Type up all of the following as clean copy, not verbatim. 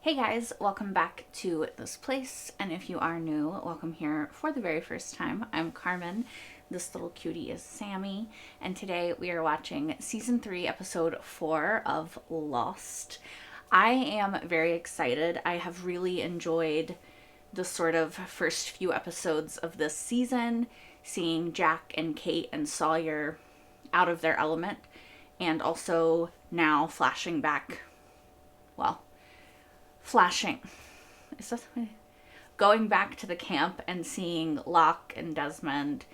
Hey guys, welcome back to this place, and if you are new, welcome here for the very first time. I'm Carmen, this little cutie is Sammy, and today we are watching Season 3, Episode 4 of Lost. I am very excited. I have really enjoyed the sort of first few episodes of this season, seeing Jack and Kate and Sawyer out of their element, and also now flashing back, is that going back to the camp and seeing Locke and Desmond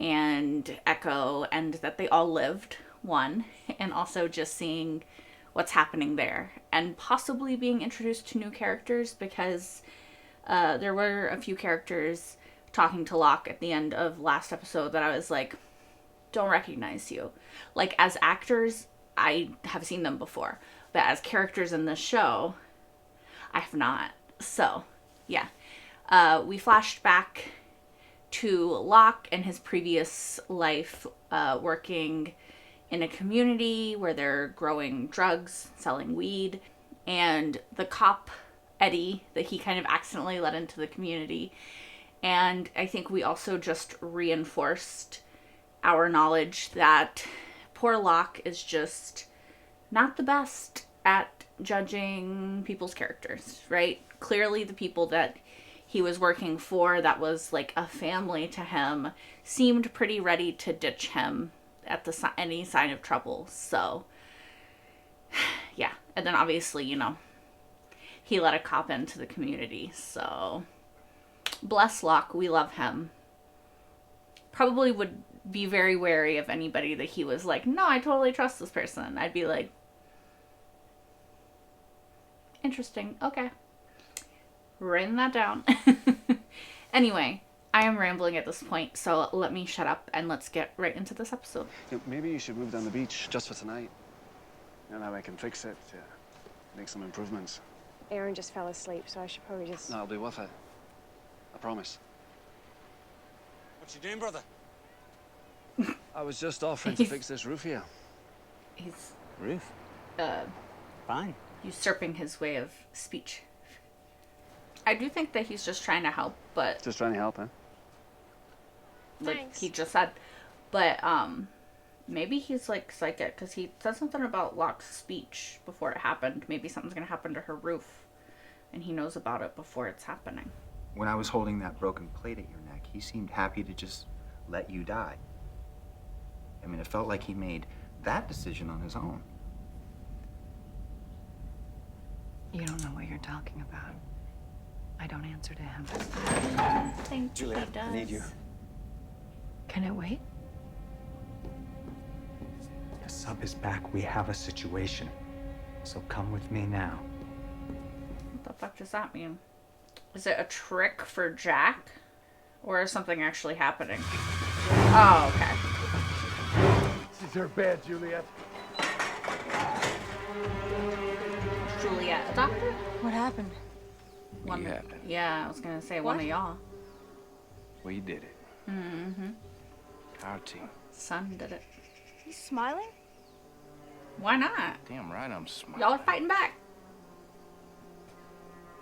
and Echo, and that they all lived, and also just seeing what's happening there, and possibly being introduced to new characters, because there were a few characters talking to Locke at the end of last episode that I was like, don't recognize you. Like, as actors, I have seen them before, but as characters in this show, I have not. So, yeah. We flashed back to Locke and his previous life, working in a community where they're growing drugs, selling weed, and the cop, Eddie, that he kind of accidentally let into the community. And I think we also just reinforced our knowledge that poor Locke is just not the best at judging people's characters, right? Clearly the people that he was working for, that was like a family to him, seemed pretty ready to ditch him at any sign of trouble. So, yeah. And then obviously, he let a cop into the community. So, bless Locke, we love him. Probably would be very wary of anybody that he was like, no, I totally trust this person. I'd be like, interesting. Okay. Writing that down. Anyway, I am rambling at this point, so let me shut up and let's get right into this episode. Maybe you should move down the beach just for tonight. Now I can fix it, make some improvements. Aaron just fell asleep, so I should probably just... No, I'll be with it. I promise. What you doing, brother? I was just offering to fix this roof here. He's Roof? Fine. usurping his way of speech. I do think that he's just trying to help, but... Just trying to help, huh? Like Thanks. he just said. But, maybe he's, like, psychic, because he said something about Locke's speech before it happened. Maybe something's gonna happen to her roof, and he knows about it before it's happening. When I was holding that broken plate at your neck, he seemed happy to just let you die. I mean, it felt like he made that decision on his own. You don't know what you're talking about. I don't answer to him. I think he Juliet, does. I need you. Can it wait? The sub is back. We have a situation. So come with me now. What the fuck does that mean? Is it a trick for Jack? Or is something actually happening? Oh, okay. This is her bed, Juliet. Juliet, a doctor? What happened? One, You happened. yeah, I was gonna say one of y'all. We did it. Mm-hmm. Our team. Son did it. You smiling? Why not? Damn right I'm smart. Y'all are fighting back.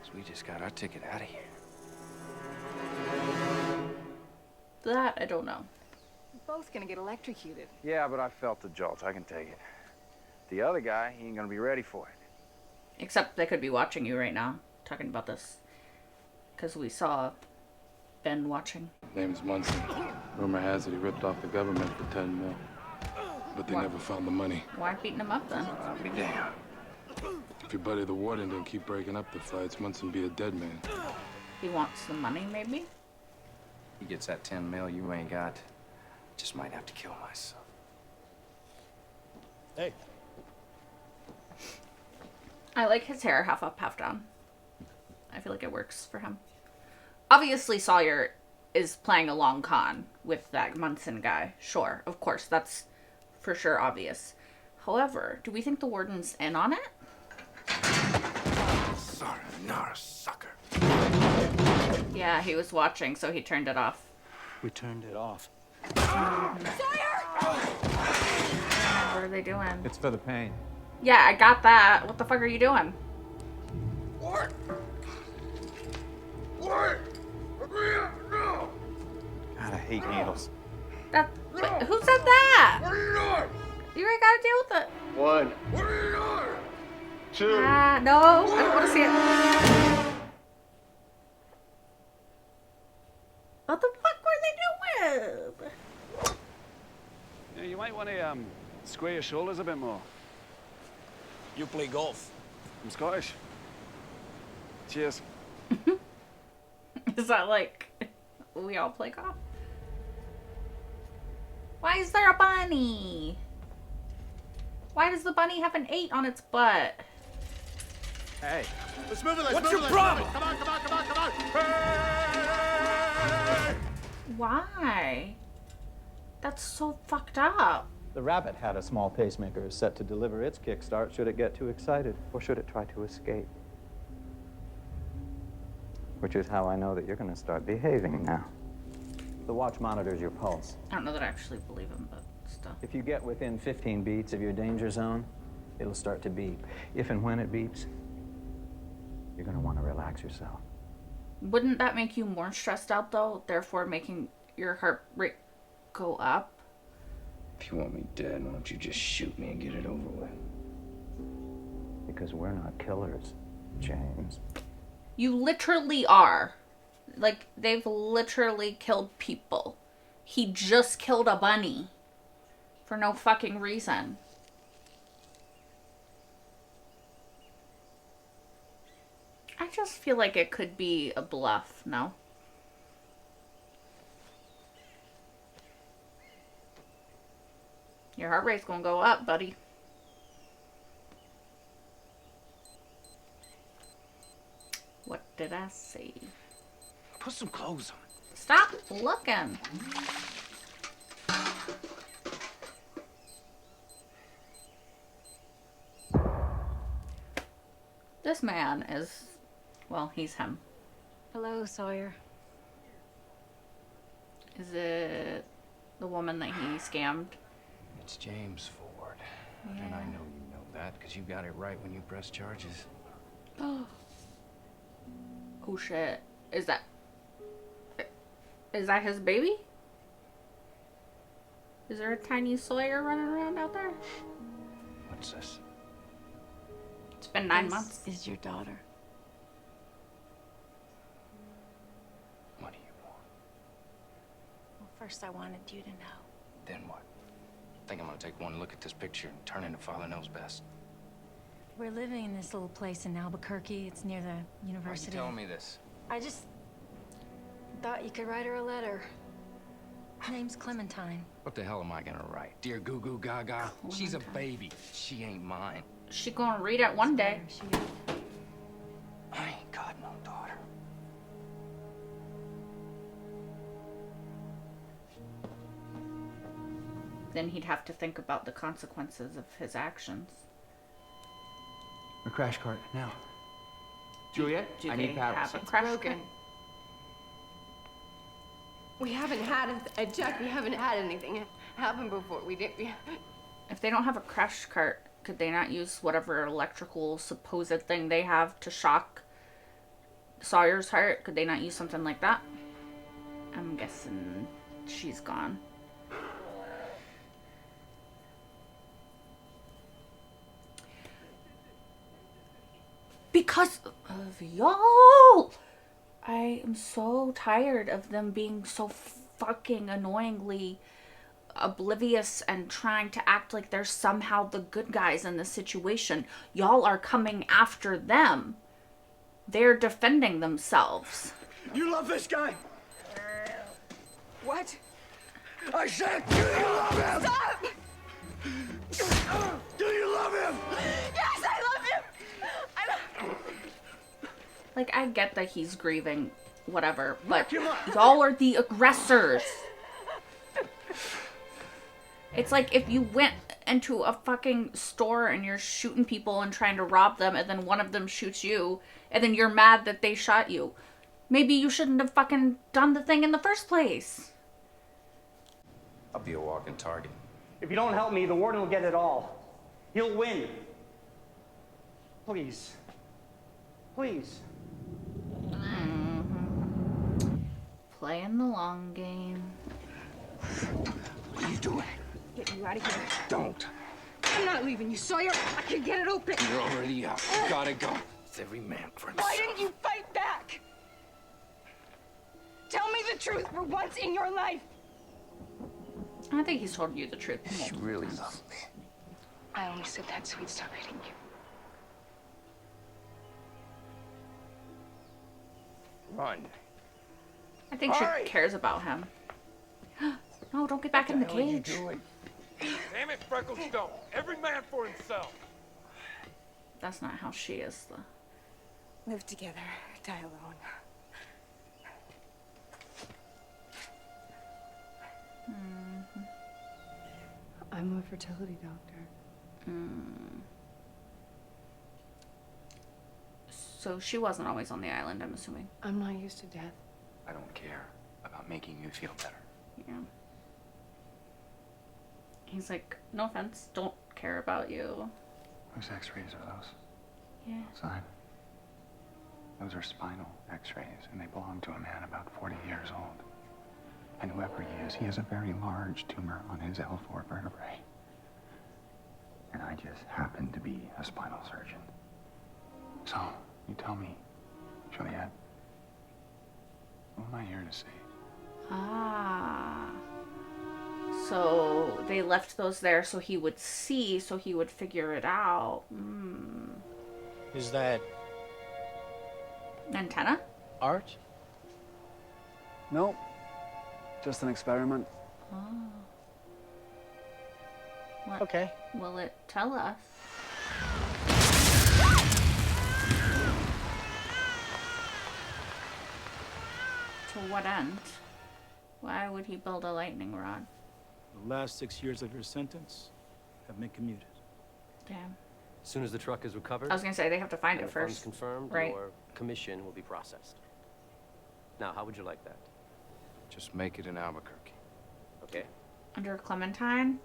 So we just got our ticket out of here. That I don't know. We're both gonna get electrocuted. Yeah, but I felt the jolt. I can take it. The other guy, he ain't gonna be ready for it. Except they could be watching you right now, talking about this. Because we saw Ben watching. Name's Munson. Rumor has it he ripped off the government for 10 mil. But they never found the money. Why beating him up then? I'll be damned. If your buddy the warden didn't keep breaking up the fights, Munson be a dead man. He wants the money, maybe? He gets that 10 mil you ain't got. Just might have to kill myself. Hey. I like his hair half up, half down. I feel like it works for him. Obviously, Sawyer is playing a long con with that Munson guy. Sure, of course, that's for sure obvious. However, do we think the warden's in on it? Sorry, you're a sucker. Yeah, he was watching, so he turned it off. We turned it off. What are they doing? It's for the pain. Yeah, I got that. What the fuck are you doing? What? God, I hate needles. That. Wait, who said that? You ain't gotta deal with it. 1, 2. No, I don't want to see it. What the fuck were they doing? Yeah, you might want to square your shoulders a bit more. You play golf. I'm Scottish. Cheers. Is that like we all play golf? Why is there a bunny? Why does the bunny have an 8 on its butt? Hey. Let's move it, What's your problem? Come on. Hey! Why? That's so fucked up. The rabbit had a small pacemaker set to deliver its kickstart should it get too excited, or should it try to escape. Which is how I know that you're going to start behaving now. The watch monitors your pulse. I don't know that I actually believe him, but still. If you get within 15 beats of your danger zone, it'll start to beep. If and when it beeps, you're going to want to relax yourself. Wouldn't that make you more stressed out, though? Therefore, making your heart rate go up? If you want me dead, why don't you just shoot me and get it over with? Because we're not killers, James. You literally are. Like, they've literally killed people. He just killed a bunny. For no fucking reason. I just feel like it could be a bluff, no? Your heart rate's gonna go up, buddy. What did I say? Put some clothes on. Stop looking. This man is, well, he's him. Hello, Sawyer. Is it the woman that he scammed? It's James Ford. Yeah. And I know you know that because you got it right when you pressed charges. Oh shit. Is that his baby? Is there a tiny Sawyer running around out there? What's this? It's been 9 months. This is your daughter. What do you want? Well, first I wanted you to know. Then what? I think I'm gonna take one look at this picture and turn into Father Knows Best. We're living in this little place in Albuquerque. It's near the university. Why are you telling me this? I just thought you could write her a letter. Name's Clementine. What the hell am I gonna write? Dear Goo Goo Gaga? She's a baby. She ain't mine. She gonna read it one day. I ain't got no daughter. Then he'd have to think about the consequences of his actions. A crash cart, now. Juliet, Do I they need paddles. have a crash Broken. cart? We haven't had a Jack. We haven't had anything happen before. We didn't. If they don't have a crash cart, could they not use whatever electrical supposed thing they have to shock Sawyer's heart? Could they not use something like that? I'm guessing she's gone. Because of y'all! I am so tired of them being so fucking annoyingly oblivious and trying to act like they're somehow the good guys in this situation. Y'all are coming after them. They're defending themselves. You love this guy? What? I said, do you love him? Stop! Do you love him? Yes, I love him. Like, I get that he's grieving, whatever, but y'all are the aggressors. It's like if you went into a fucking store and you're shooting people and trying to rob them, and then one of them shoots you, and then you're mad that they shot you. Maybe you shouldn't have fucking done the thing in the first place. I'll be a walking target. If you don't help me, the warden will get it all. He'll win. Please. Please. Playing the long game. What are you doing? Get you out of here. Don't. I'm not leaving you, Sawyer. I can get it open. You're already out. You gotta go. It's every man for himself. Why didn't you fight back? Tell me the truth for once in your life. I think he's told you the truth. She really loved me. I only said that so he'd stop hitting you. Run. I think she cares about him. No, don't get back in the cage. Damn it, Frecklestone. Every man for himself. That's not how she is, though. Live together, die alone. I'm a fertility doctor. So she wasn't always on the island, I'm assuming. I'm not used to death. I don't care about making you feel better. Yeah. He's like, no offense, don't care about you. Whose x-rays are those? Yeah. Outside. Those are spinal x-rays, and they belong to a man about 40 years old. And whoever he is, he has a very large tumor on his L4 vertebrae. And I just happen to be a spinal surgeon. So, you tell me, Juliet, what am I here to see? Ah. So they left those there so he would see, so he would figure it out. Is that antenna? art? No. Just an experiment. Oh. What Okay. will it tell us? To what end? Why would he build a lightning rod? The last 6 years of your sentence have been commuted. Damn. As soon as the truck is recovered, I was gonna say they have to find and it the funds first. confirmed, Right. your commission will be processed. Now, how would you like that? Just make it in Albuquerque. Okay. Under Clementine?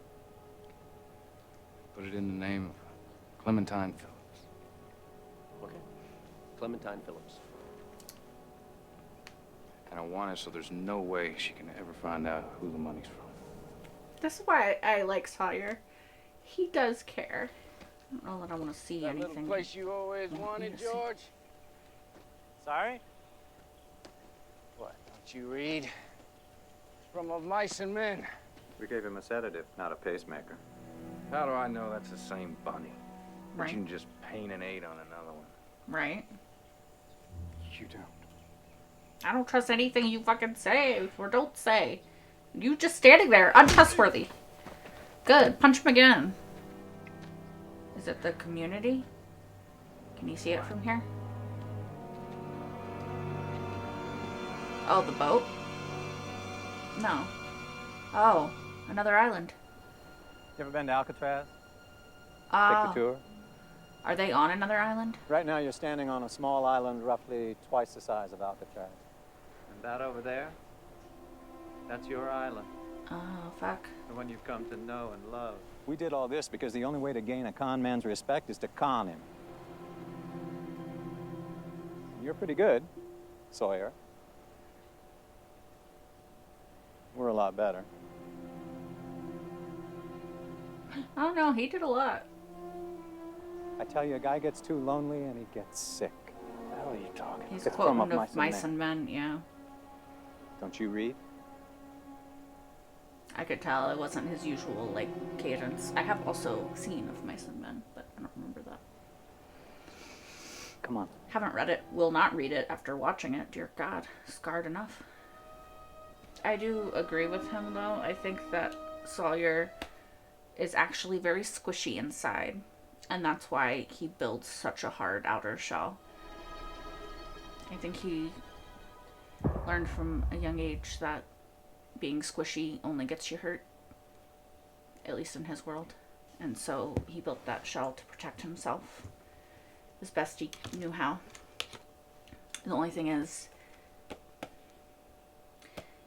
Put it in the name of Clementine Phillips. Okay. Clementine Phillips. And I want it so there's no way she can ever find out who the money's from. This is why I like Sawyer. He does care. I don't know that I want to see That anything. little place you always wanted, George? Sorry? What, don't you read? From Of Mice and Men. We gave him a sedative, not a pacemaker. How do I know that's the same bunny? But Right. you can just paint an 8 on another one. Right? You don't. I don't trust anything you fucking say or don't say. You just standing there, untrustworthy. Good, punch him again. Is it the community? Can you see it from here? Oh, the boat? No. Oh, another island. You ever been to Alcatraz? Oh. Take the tour. Are they on another island? Right now you're standing on a small island roughly twice the size of Alcatraz. And that over there, that's your island. Oh, fuck. The one you've come to know and love. We did all this because the only way to gain a con man's respect is to con him. You're pretty good, Sawyer. We're a lot better. I don't know, he did a lot. I tell you, a guy gets too lonely and he gets sick. What the hell are you talking He's It's quoting from of Mice and Men, yeah. Don't you read? I could tell it wasn't his usual, like, cadence. I have also seen Of Mice and Men, but I don't remember that. Come on. Haven't read it, will not read it after watching it. Dear God, scarred enough. I do agree with him, though. I think that Sawyer is actually very squishy inside, and that's why he builds such a hard outer shell. I think he learned from a young age that being squishy only gets you hurt, at least in his world. And so he built that shell to protect himself as best he knew how. The only thing is, you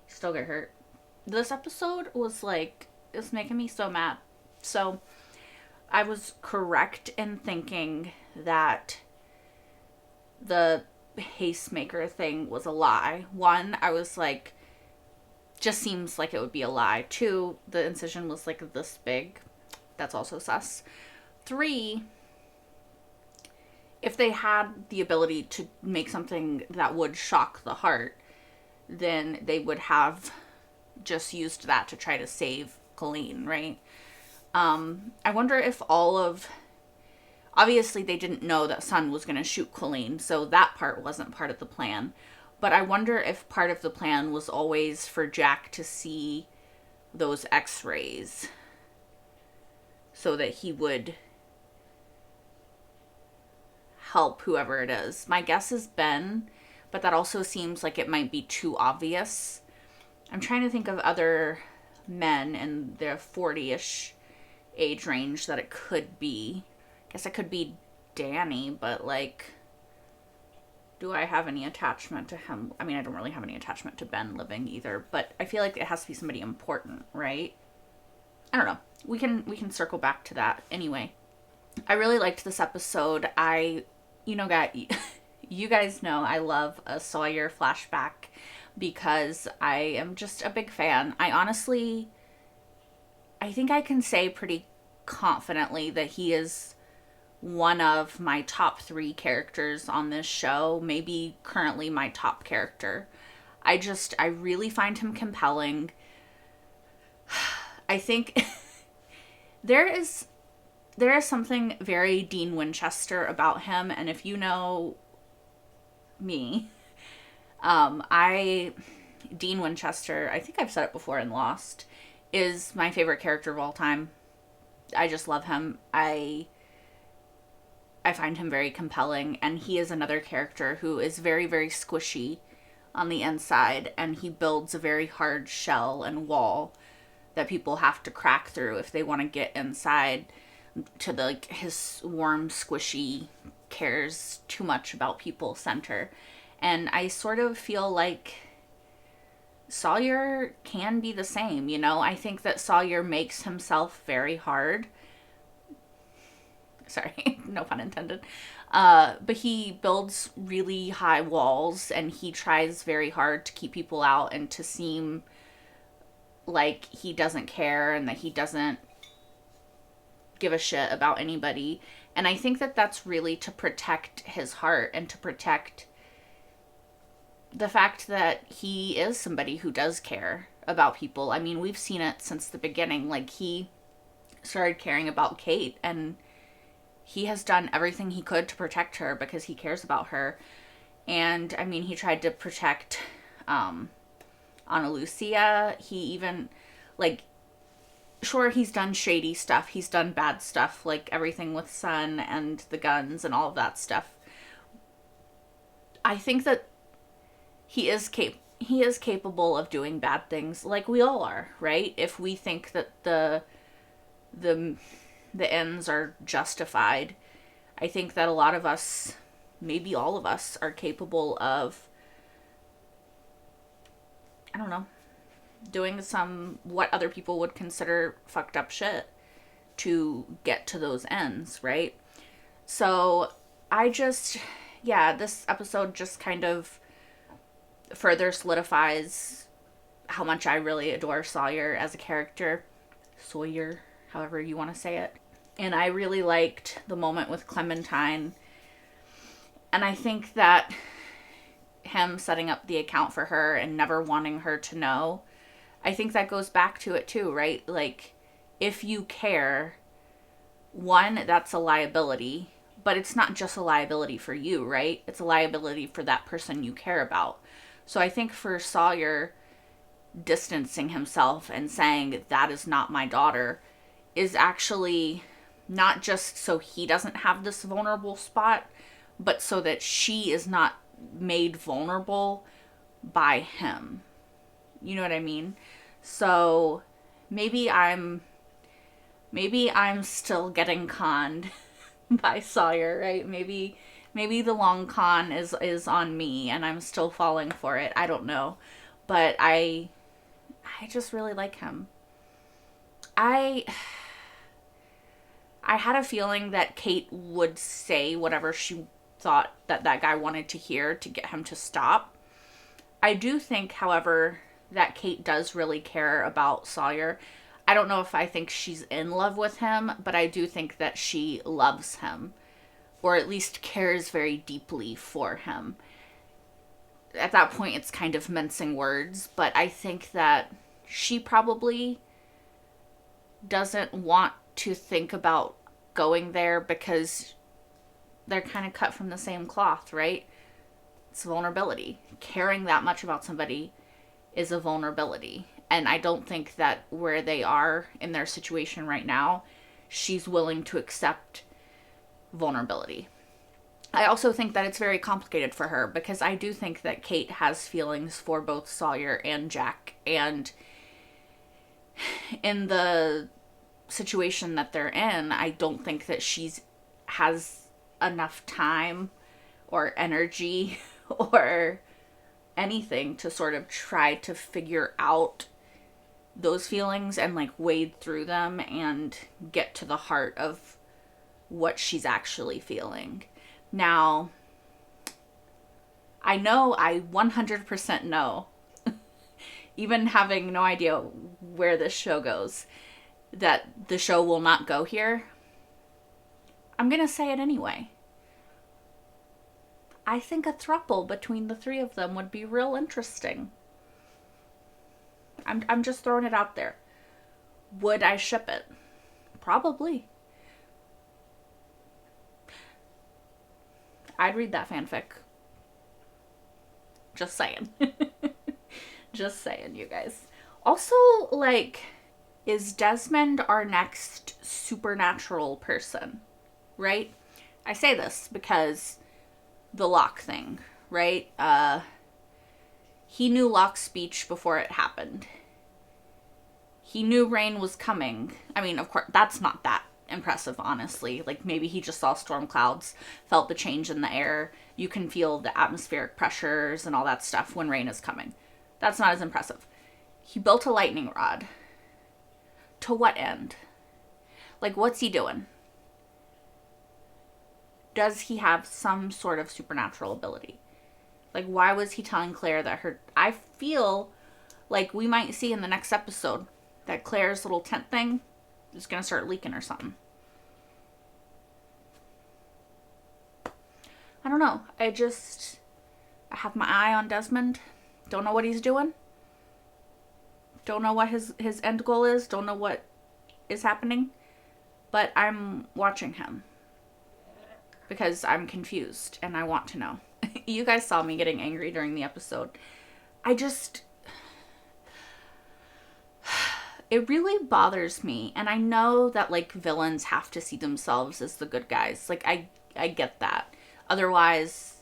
still get hurt. This episode was like, it's making me so mad. So I was correct in thinking that the pacemaker thing was a lie. One, I was like, just seems like it would be a lie. Two, the incision was like this big. That's also sus. Three, if they had the ability to make something that would shock the heart, then they would have just used that to try to save Colleen, right? I wonder if obviously they didn't know that Sun was going to shoot Colleen, so that part wasn't part of the plan. But I wonder if part of the plan was always for Jack to see those x-rays so that he would help whoever it is. My guess is Ben, but that also seems like it might be too obvious. I'm trying to think of other men in their 40-ish age range that it could be. I guess it could be Danny, but like, do I have any attachment to him? I mean, I don't really have any attachment to Ben living either, but I feel like it has to be somebody important, right? I don't know. We can circle back to that. Anyway, I really liked this episode. You guys know I love a Sawyer flashback because I am just a big fan. I think I can say pretty confidently that he is one of my top 3 characters on this show, maybe currently my top character. I really find him compelling. I think there is something very Dean Winchester about him, and if you know me, Dean Winchester, I think I've said it before in Lost, is my favorite character of all time. I just love him. I find him very compelling, and he is another character who is very, very squishy on the inside, and he builds a very hard shell and wall that people have to crack through if they want to get inside to his warm, squishy, cares too much about people center. And I sort of feel like Sawyer can be the same, you know? I think that Sawyer makes himself very hard. Sorry, no pun intended. But he builds really high walls, and he tries very hard to keep people out and to seem like he doesn't care and that he doesn't give a shit about anybody. And I think that that's really to protect his heart and to protect the fact that he is somebody who does care about people. I mean, we've seen it since the beginning. Like, he started caring about Kate, and he has done everything he could to protect her because he cares about her. And, I mean, he tried to protect Ana Lucia. He even, sure, he's done shady stuff. He's done bad stuff, like everything with Sun and the guns and all of that stuff. I think that he is capable of doing bad things, like we all are, right? If we think that the ends are justified, I think that a lot of us, maybe all of us, are capable of, I don't know, doing some what other people would consider fucked up shit to get to those ends, right? So this episode just kind of further solidifies how much I really adore Sawyer as a character. Sawyer, however you want to say it. And I really liked the moment with Clementine. And I think that him setting up the account for her and never wanting her to know, I think that goes back to it too, right? Like, if you care, one, that's a liability, but it's not just a liability for you, right? It's a liability for that person you care about. So I think for Sawyer, distancing himself and saying that is not my daughter is actually not just so he doesn't have this vulnerable spot, but so that she is not made vulnerable by him. You know what I mean? So maybe I'm still getting conned by Sawyer, right? Maybe the long con is on me and I'm still falling for it. I don't know. But I just really like him. I had a feeling that Kate would say whatever she thought that that guy wanted to hear to get him to stop. I do think, however, that Kate does really care about Sawyer. I don't know if I think she's in love with him, but I do think that she loves him, or at least cares very deeply for him. At that point, it's kind of mincing words, but I think that she probably doesn't want to think about going there because they're kind of cut from the same cloth, right? It's vulnerability. Caring that much about somebody is a vulnerability. And I don't think that where they are in their situation right now, she's willing to accept vulnerability. I also think that it's very complicated for her because I do think that Kate has feelings for both Sawyer and Jack. And in the situation that they're in, I don't think that she's has enough time or energy or anything to sort of try to figure out those feelings and like wade through them and get to the heart of what she's actually feeling. Now, I 100% know, even having no idea where this show goes, that the show will not go here. I'm gonna say it anyway. I think a throuple between the three of them would be real interesting. I'm just throwing it out there. Would I ship it? Probably. I'd read that fanfic. Just saying. Just saying, you guys. Also, like, is Desmond our next supernatural person? Right? I say this because the Locke thing, right? He knew Locke's speech before it happened. He knew rain was coming. I mean, of course, that's not that impressive, honestly. Like, maybe he just saw storm clouds, felt the change in the air. You can feel the atmospheric pressures and all that stuff when rain is coming. That's not as impressive. He built a lightning rod. To what end? Like, what's he doing? Does he have some sort of supernatural ability? Like, why was he telling Claire that her... I feel like we might see in the next episode that Claire's little tent thing is going to start leaking or something. I don't know. I have my eye on Desmond. Don't know what he's doing. Don't know what his end goal is. Don't know what is happening. But I'm watching him. Because I'm confused and I want to know. You guys saw me getting angry during the episode. It really bothers me. And I know that, like, villains have to see themselves as the good guys. Like, I get that. Otherwise,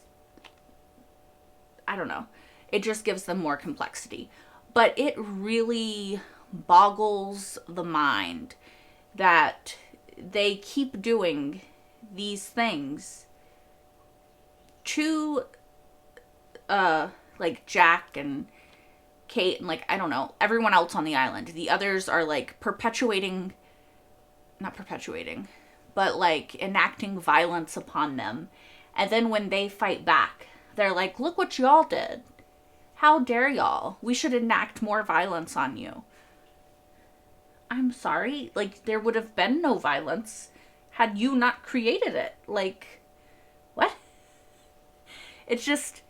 I don't know. It just gives them more complexity. But it really boggles the mind that they keep doing these things to, like, Jack and Kate and, like, I don't know, everyone else on the island. The others are, like, not perpetuating, but, like, enacting violence upon them. And then when they fight back, they're like, look what y'all did. How dare y'all? We should enact more violence on you. I'm sorry. Like, there would have been no violence had you not created it. Like, what? It's just...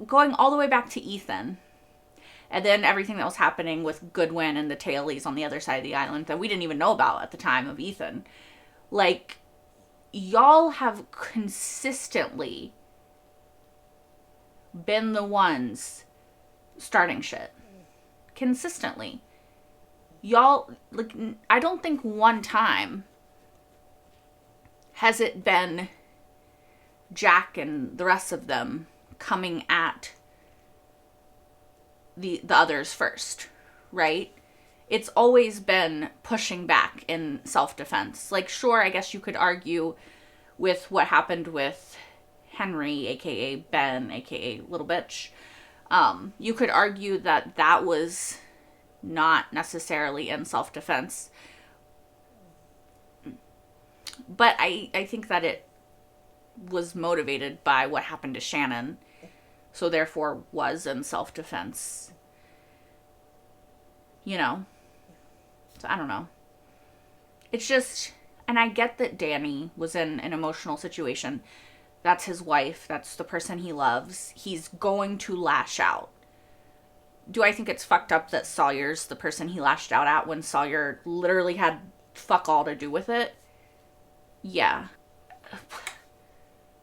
going all the way back to Ethan. And then everything that was happening with Goodwin and the Tailies on the other side of the island that we didn't even know about at the time of Ethan. Like, y'all have consistently been the ones starting shit. Consistently. Y'all, like, I don't think one time has it been Jack and the rest of them coming at the others first, right? It's always been pushing back in self-defense. Like, sure, I guess you could argue with what happened with Henry, aka Ben, aka Little Bitch. You could argue that that was not necessarily in self-defense. But I think that it was motivated by what happened to Shannon, so therefore was in self-defense. You know? So I don't know. It's just, and I get that Danny was in an emotional situation. That's his wife. That's the person he loves. He's going to lash out. Do I think it's fucked up that Sawyer's the person he lashed out at when Sawyer literally had fuck all to do with it? Yeah.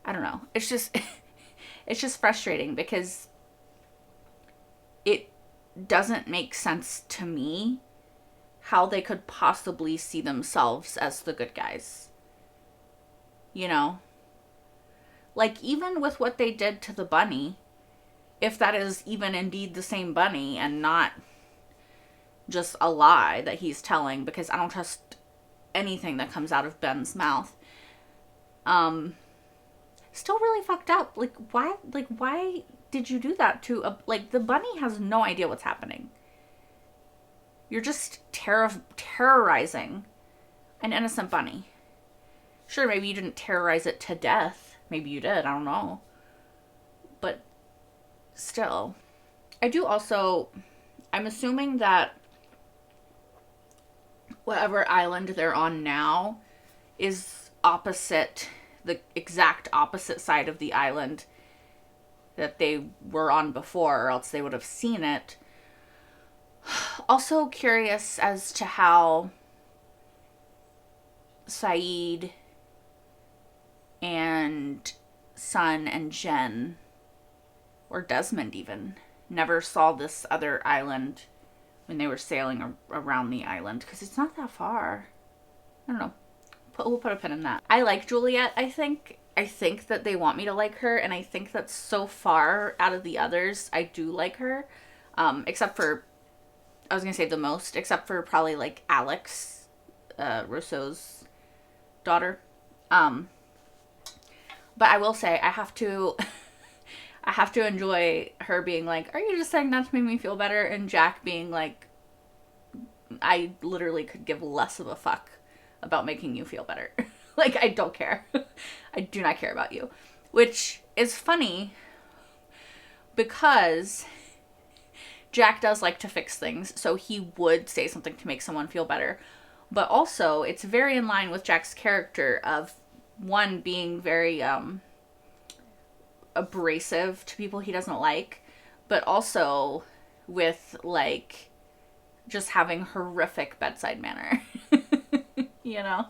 I don't know. It's just, it's just frustrating because it doesn't make sense to me how they could possibly see themselves as the good guys. You know? Like, even with what they did to the bunny, if that is even indeed the same bunny and not just a lie that he's telling, because I don't trust anything that comes out of Ben's mouth, still really fucked up. Why did you do that to the bunny has no idea what's happening. You're just terrorizing an innocent bunny. Sure, maybe you didn't terrorize it to death. Maybe you did, I don't know. But still. I do also, I'm assuming that whatever island they're on now is opposite, the exact opposite side of the island that they were on before, or else they would have seen it. Also curious as to how Saeed and Sun and Jen, or Desmond even, never saw this other island when they were sailing around the island, because it's not that far. I don't know. We'll put a pin in that. I like Juliet, I think. I think that they want me to like her, and I think that so far out of the others, I do like her. Except for, I was going to say the most, except for probably like Alex, Russo's daughter. But I will say, I have to enjoy her being like, are you just saying that to make me feel better? And Jack being like, I literally could give less of a fuck about making you feel better. Like, I don't care. I do not care about you. Which is funny because Jack does like to fix things, so he would say something to make someone feel better. But also, it's very in line with Jack's character of, one, being very abrasive to people he doesn't like, but also with, like, just having horrific bedside manner. You know?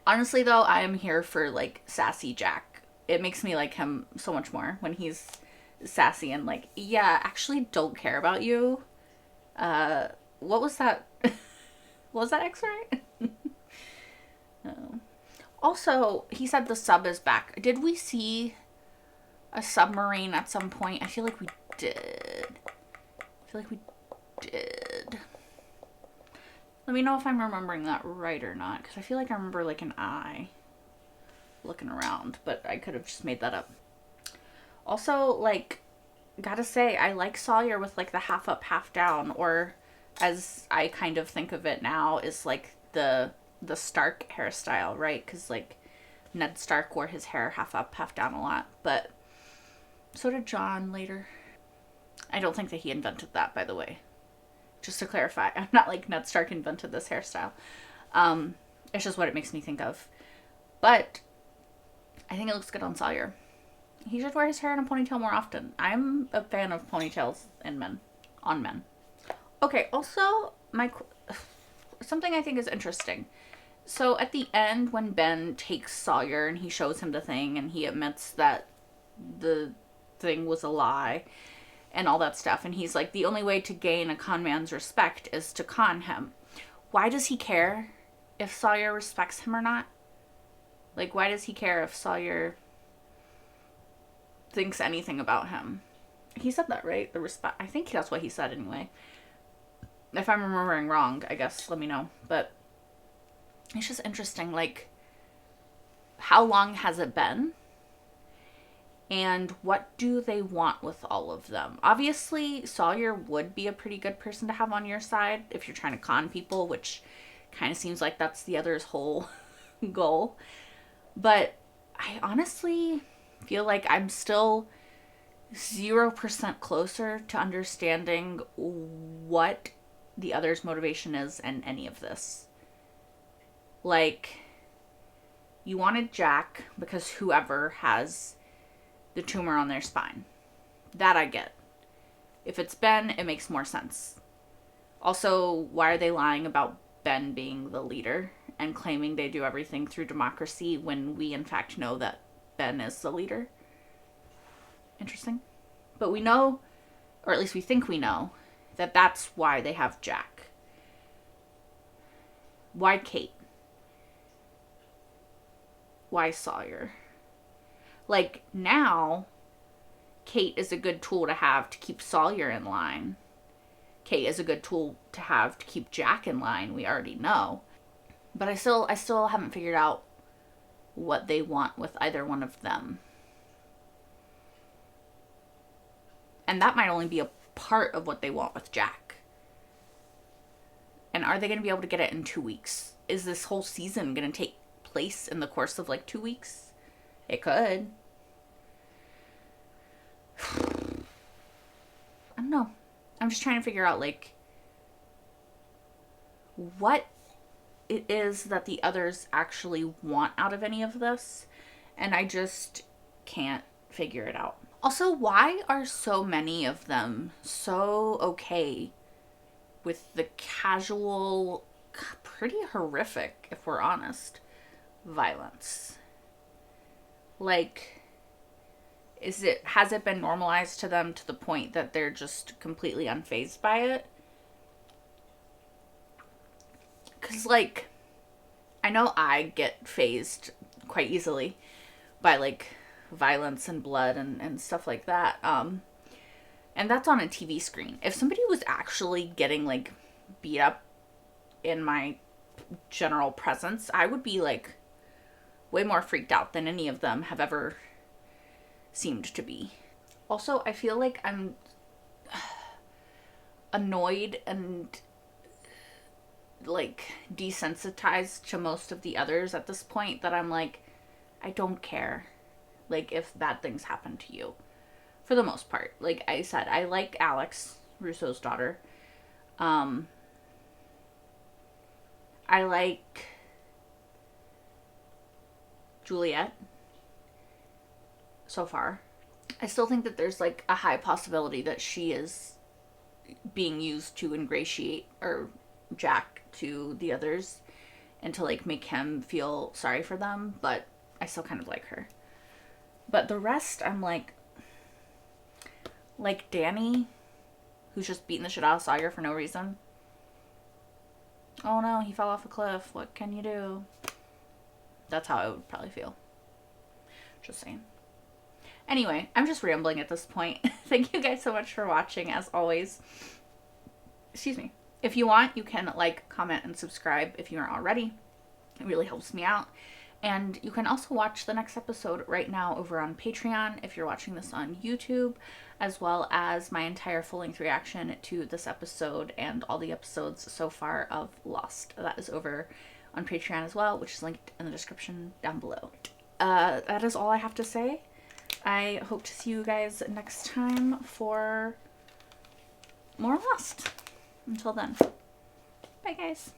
Honestly, though, I am here for, like, sassy Jack. It makes me like him so much more when he's sassy and like, yeah, actually don't care about you. What was that? Was that X-ray? Oh. Also, he said the sub is back. Did we see a submarine at some point? I feel like we did. Let me know if I'm remembering that right or not, because I feel like I remember like an eye looking around, but I could have just made that up. Also, like, gotta say, I like Sawyer with like the half up, half down, or as I kind of think of it now, is like the Stark hairstyle, right? Because like Ned Stark wore his hair half up, half down a lot, but so did John later. I don't think that he invented that, by the way. Just to clarify, I'm not like Ned Stark invented this hairstyle. It's just what it makes me think of. But I think it looks good on Sawyer. He should wear his hair in a ponytail more often. I'm a fan of ponytails in men, on men. Okay, also, something I think is interesting. So at the end, when Ben takes Sawyer and he shows him the thing and he admits that the thing was a lie and all that stuff, and he's like, the only way to gain a con man's respect is to con him. Why does he care if Sawyer respects him or not? Like, why does he care if Sawyer thinks anything about him? He said that, right? The respect. I think that's what he said anyway. If I'm remembering wrong, I guess let me know. But it's just interesting, like, how long has it been? And what do they want with all of them? Obviously, Sawyer would be a pretty good person to have on your side if you're trying to con people, which kind of seems like that's the other's whole goal. But I honestly feel like I'm still 0% closer to understanding what the other's motivation is in any of this. Like, you wanted Jack because whoever has the tumor on their spine. That I get. If it's Ben, it makes more sense. Also, why are they lying about Ben being the leader and claiming they do everything through democracy when we in fact know that Ben is the leader? Interesting. But we know, or at least we think we know, that that's why they have Jack. Why Kate? Why Sawyer? Like, now, Kate is a good tool to have to keep Sawyer in line. Kate is a good tool to have to keep Jack in line, we already know. But I still haven't figured out what they want with either one of them. And that might only be a part of what they want with Jack. And are they going to be able to get it in 2 weeks? Is this whole season going to take place in the course of like 2 weeks? It could. I don't know. I'm just trying to figure out like what it is that the others actually want out of any of this. And I just can't figure it out. Also, why are so many of them so okay with the casual, pretty horrific, if we're honest, violence? Like, has it been normalized to them to the point that they're just completely unfazed by it? Because, like, I know I get fazed quite easily by, like, violence and blood and stuff like that. And that's on a TV screen. If somebody was actually getting, like, beat up in my general presence, I would be, like, way more freaked out than any of them have ever seemed to be. Also, I feel like I'm annoyed and, like, desensitized to most of the others at this point that I'm like, I don't care. Like, if bad things happen to you. For the most part. Like I said, I like Alex, Russo's daughter. I like Juliet so far. I still think that there's, like, a high possibility that she is being used to ingratiate Jack to the others and to, like, make him feel sorry for them, but I still kind of like her. But the rest, I'm like Danny, who's just beating the shit out of Sawyer for no reason. Oh no, he fell off a cliff. What can you do? That's how I would probably feel. Just saying. Anyway, I'm just rambling at this point. Thank you guys so much for watching, as always. Excuse me. If you want, you can like, comment, and subscribe if you aren't already. It really helps me out. And you can also watch the next episode right now over on Patreon if you're watching this on YouTube, as well as my entire full-length reaction to this episode and all the episodes so far of Lost. That is over on Patreon as well, which is linked in the description down below. That is all I have to say. I hope to see you guys next time for more Lost. Until then, bye guys.